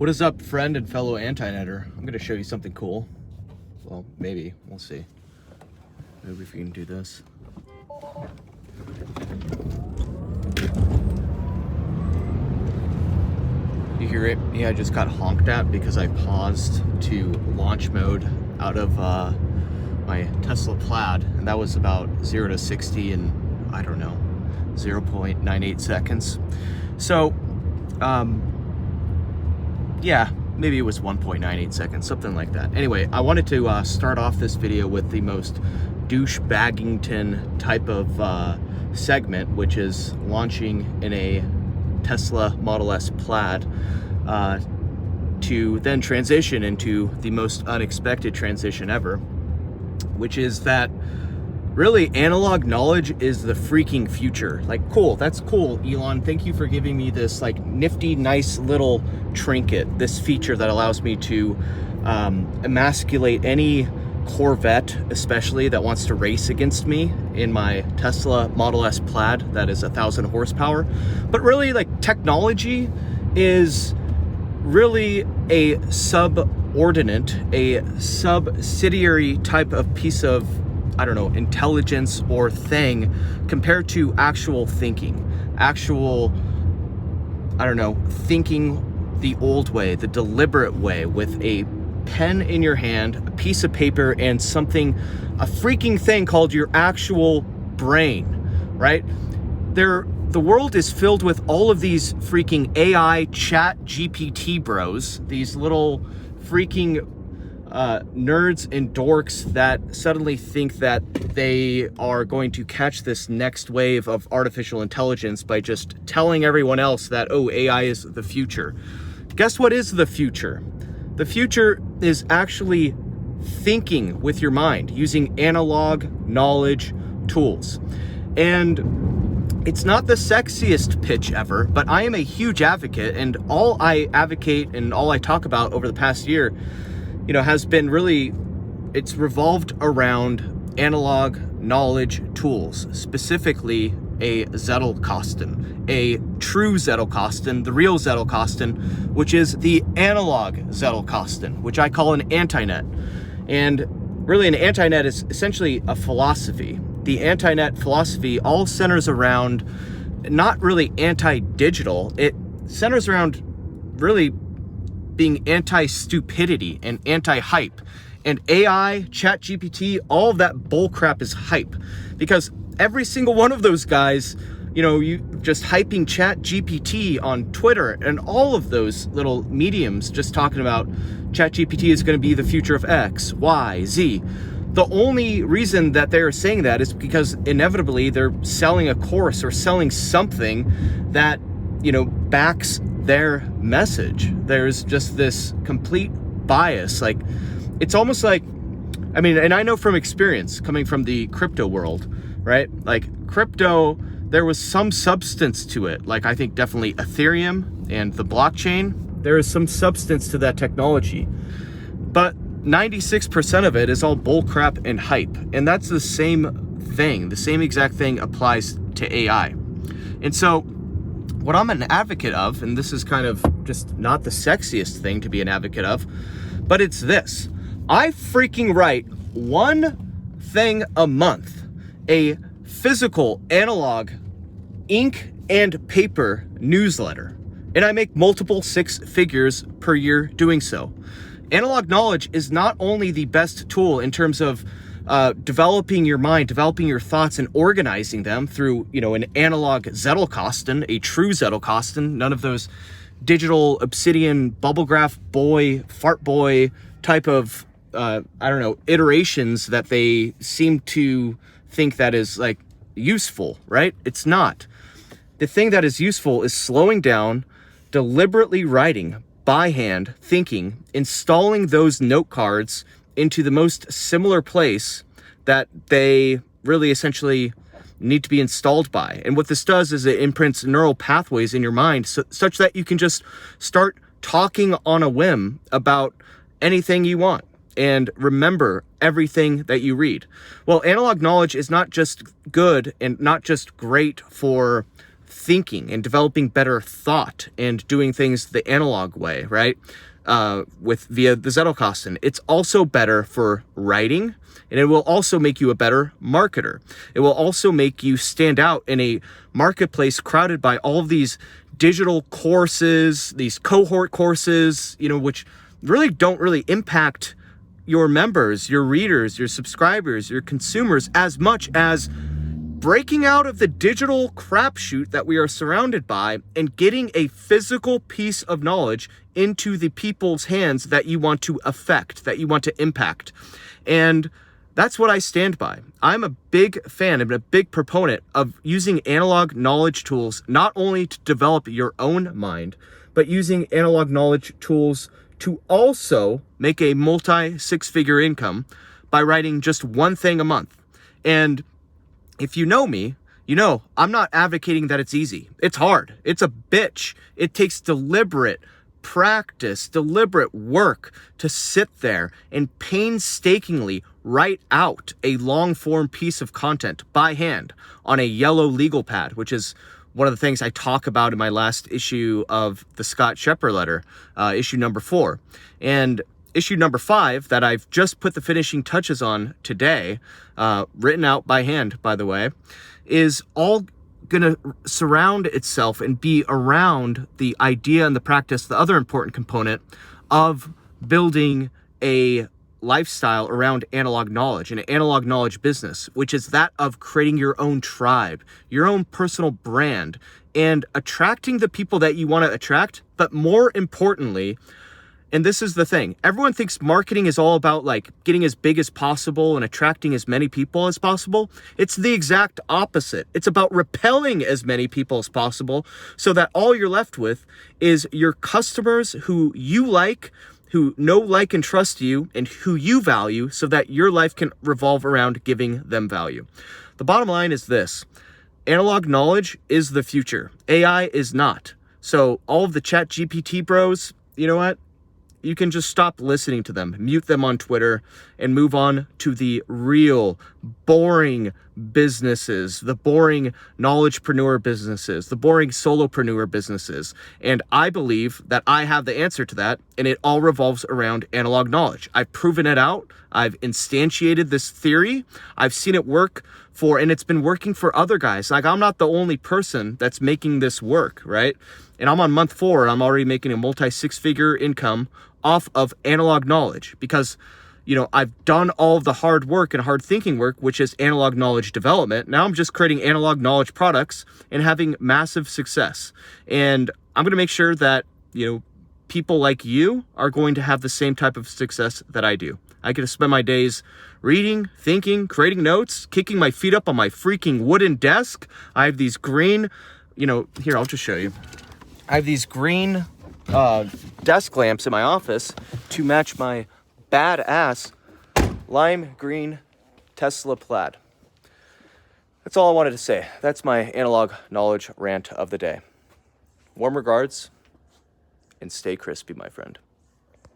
What is up, friend and fellow anti-netter? I'm going to show you something cool. Well, maybe. We'll see. Maybe if we can do this. You hear it? Yeah, I just got honked at because I paused to launch mode out of my Tesla Plaid. And that was about 0 to 60 in, I don't know, 0.98 seconds. So, yeah, maybe it was 1.98 seconds, something like that. Anyway, I wanted to start off this video with the most douchebaggington type of segment, which is launching in a Tesla Model S Plaid, to then transition into the most unexpected transition ever, which is that really analog knowledge is the freaking future. Like, cool, that's cool, Elon. Thank you for giving me this like nifty, nice little trinket, this feature that allows me to emasculate any Corvette, especially that wants to race against me in my Tesla Model S Plaid that is 1,000 horsepower. But really, like, technology is really a subordinate, a subsidiary type of piece of, I don't know, intelligence or thing compared to actual thinking. Actual, I don't know, thinking the old way, the deliberate way, with a pen in your hand, a piece of paper, and something, a freaking thing called your actual brain, right? The world is filled with all of these freaking AI chat GPT bros, these little freaking nerds and dorks that suddenly think that they are going to catch this next wave of artificial intelligence by just telling everyone else that, oh, AI is the future. Guess what is the future? The future is actually thinking with your mind, using analog knowledge tools. And it's not the sexiest pitch ever, but I am a huge advocate, and all I advocate and all I talk about over the past year, you know, has been really, it's revolved around analog knowledge tools, specifically a Zettelkasten, a true Zettelkasten, the real Zettelkasten, which is the analog Zettelkasten, which I call an anti-net. And really an anti-net is essentially a philosophy. The anti-net philosophy all centers around not really anti-digital, it centers around really being anti-stupidity and anti-hype. And AI, ChatGPT, all of that bullcrap is hype. Because every single one of those guys, you know, you just hyping ChatGPT on Twitter and all of those little mediums just talking about ChatGPT is going to be the future of X, Y, Z. The only reason that they're saying that is because inevitably they're selling a course or selling something that, you know, backs their message. There's just this complete bias. Like, it's almost like, I mean, and I know from experience coming from the crypto world, right? Like, crypto, there was some substance to it. Like, I think definitely Ethereum and the blockchain, there is some substance to that technology. But 96% of it is all bullcrap and hype. And that's the same thing. The same exact thing applies to AI. And so what I'm an advocate of, and this is kind of just not the sexiest thing to be an advocate of, but it's this. I freaking write one thing a month, a physical, analog, ink and paper newsletter, and I make multiple six figures per year doing so. Analog knowledge is not only the best tool in terms of developing your mind, developing your thoughts, and organizing them through, you know, an analog Zettelkasten, a true Zettelkasten, none of those digital obsidian bubble graph boy, fart boy type of, I don't know, iterations that they seem to think that is like useful, right? It's not. The thing that is useful is slowing down, deliberately writing by hand, thinking, installing those note cards into the most similar place that they really essentially need to be installed by. And what this does is it imprints neural pathways in your mind such that you can just start talking on a whim about anything you want and remember everything that you read. Well, analog knowledge is not just good and not just great for thinking and developing better thought and doing things the analog way, right? Via the Zettelkasten. It's also better for writing, and it will also make you a better marketer. It will also make you stand out in a marketplace crowded by all of these digital courses, these cohort courses, which really don't really impact your members, your readers, your subscribers, your consumers as much as breaking out of the digital crapshoot that we are surrounded by and getting a physical piece of knowledge into the people's hands that you want to affect, that you want to impact. And that's what I stand by. I'm a big fan and a big proponent of using analog knowledge tools, not only to develop your own mind, but using analog knowledge tools to also make a multi-six-figure income by writing just one thing a month. And if you know me, I'm not advocating that it's easy. It's hard. It's a bitch. It takes deliberate practice, deliberate work to sit there and painstakingly write out a long form piece of content by hand on a yellow legal pad, which is one of the things I talk about in my last issue of the Scott Scheper Letter, issue number 4. And issue number 5 that I've just put the finishing touches on today, written out by hand, by the way, is all going to surround itself and be around the idea and the practice, the other important component of building a lifestyle around analog knowledge, an analog knowledge business, which is that of creating your own tribe, your own personal brand, and attracting the people that you want to attract. But more importantly, and this is the thing, everyone thinks marketing is all about like getting as big as possible and attracting as many people as possible. It's the exact opposite. It's about repelling as many people as possible so that all you're left with is your customers who you like, who know, like, and trust you, and who you value, so that your life can revolve around giving them value. The bottom line is this: analog knowledge is the future. AI is not. So all of the Chat GPT bros, you know what? You can just stop listening to them, mute them on Twitter, and move on to the real, boring businesses, the boring knowledgepreneur businesses, the boring solopreneur businesses. And I believe that I have the answer to that, and it all revolves around analog knowledge. I've proven it out. I've instantiated this theory. I've seen it work and it's been working for other guys. Like, I'm not the only person that's making this work, right? And I'm on month 4, and I'm already making a multi-six-figure income off of analog knowledge because, I've done all of the hard work and hard thinking work, which is analog knowledge development. Now I'm just creating analog knowledge products and having massive success. And I'm going to make sure that, people like you are going to have the same type of success that I do. I get to spend my days reading, thinking, creating notes, kicking my feet up on my freaking wooden desk. I have these green, here, I'll just show you. I have these green desk lamps in my office to match my badass lime green Tesla plaid. That's all I wanted to say. That's my analog knowledge rant of the day. Warm regards, and stay crispy, my friend.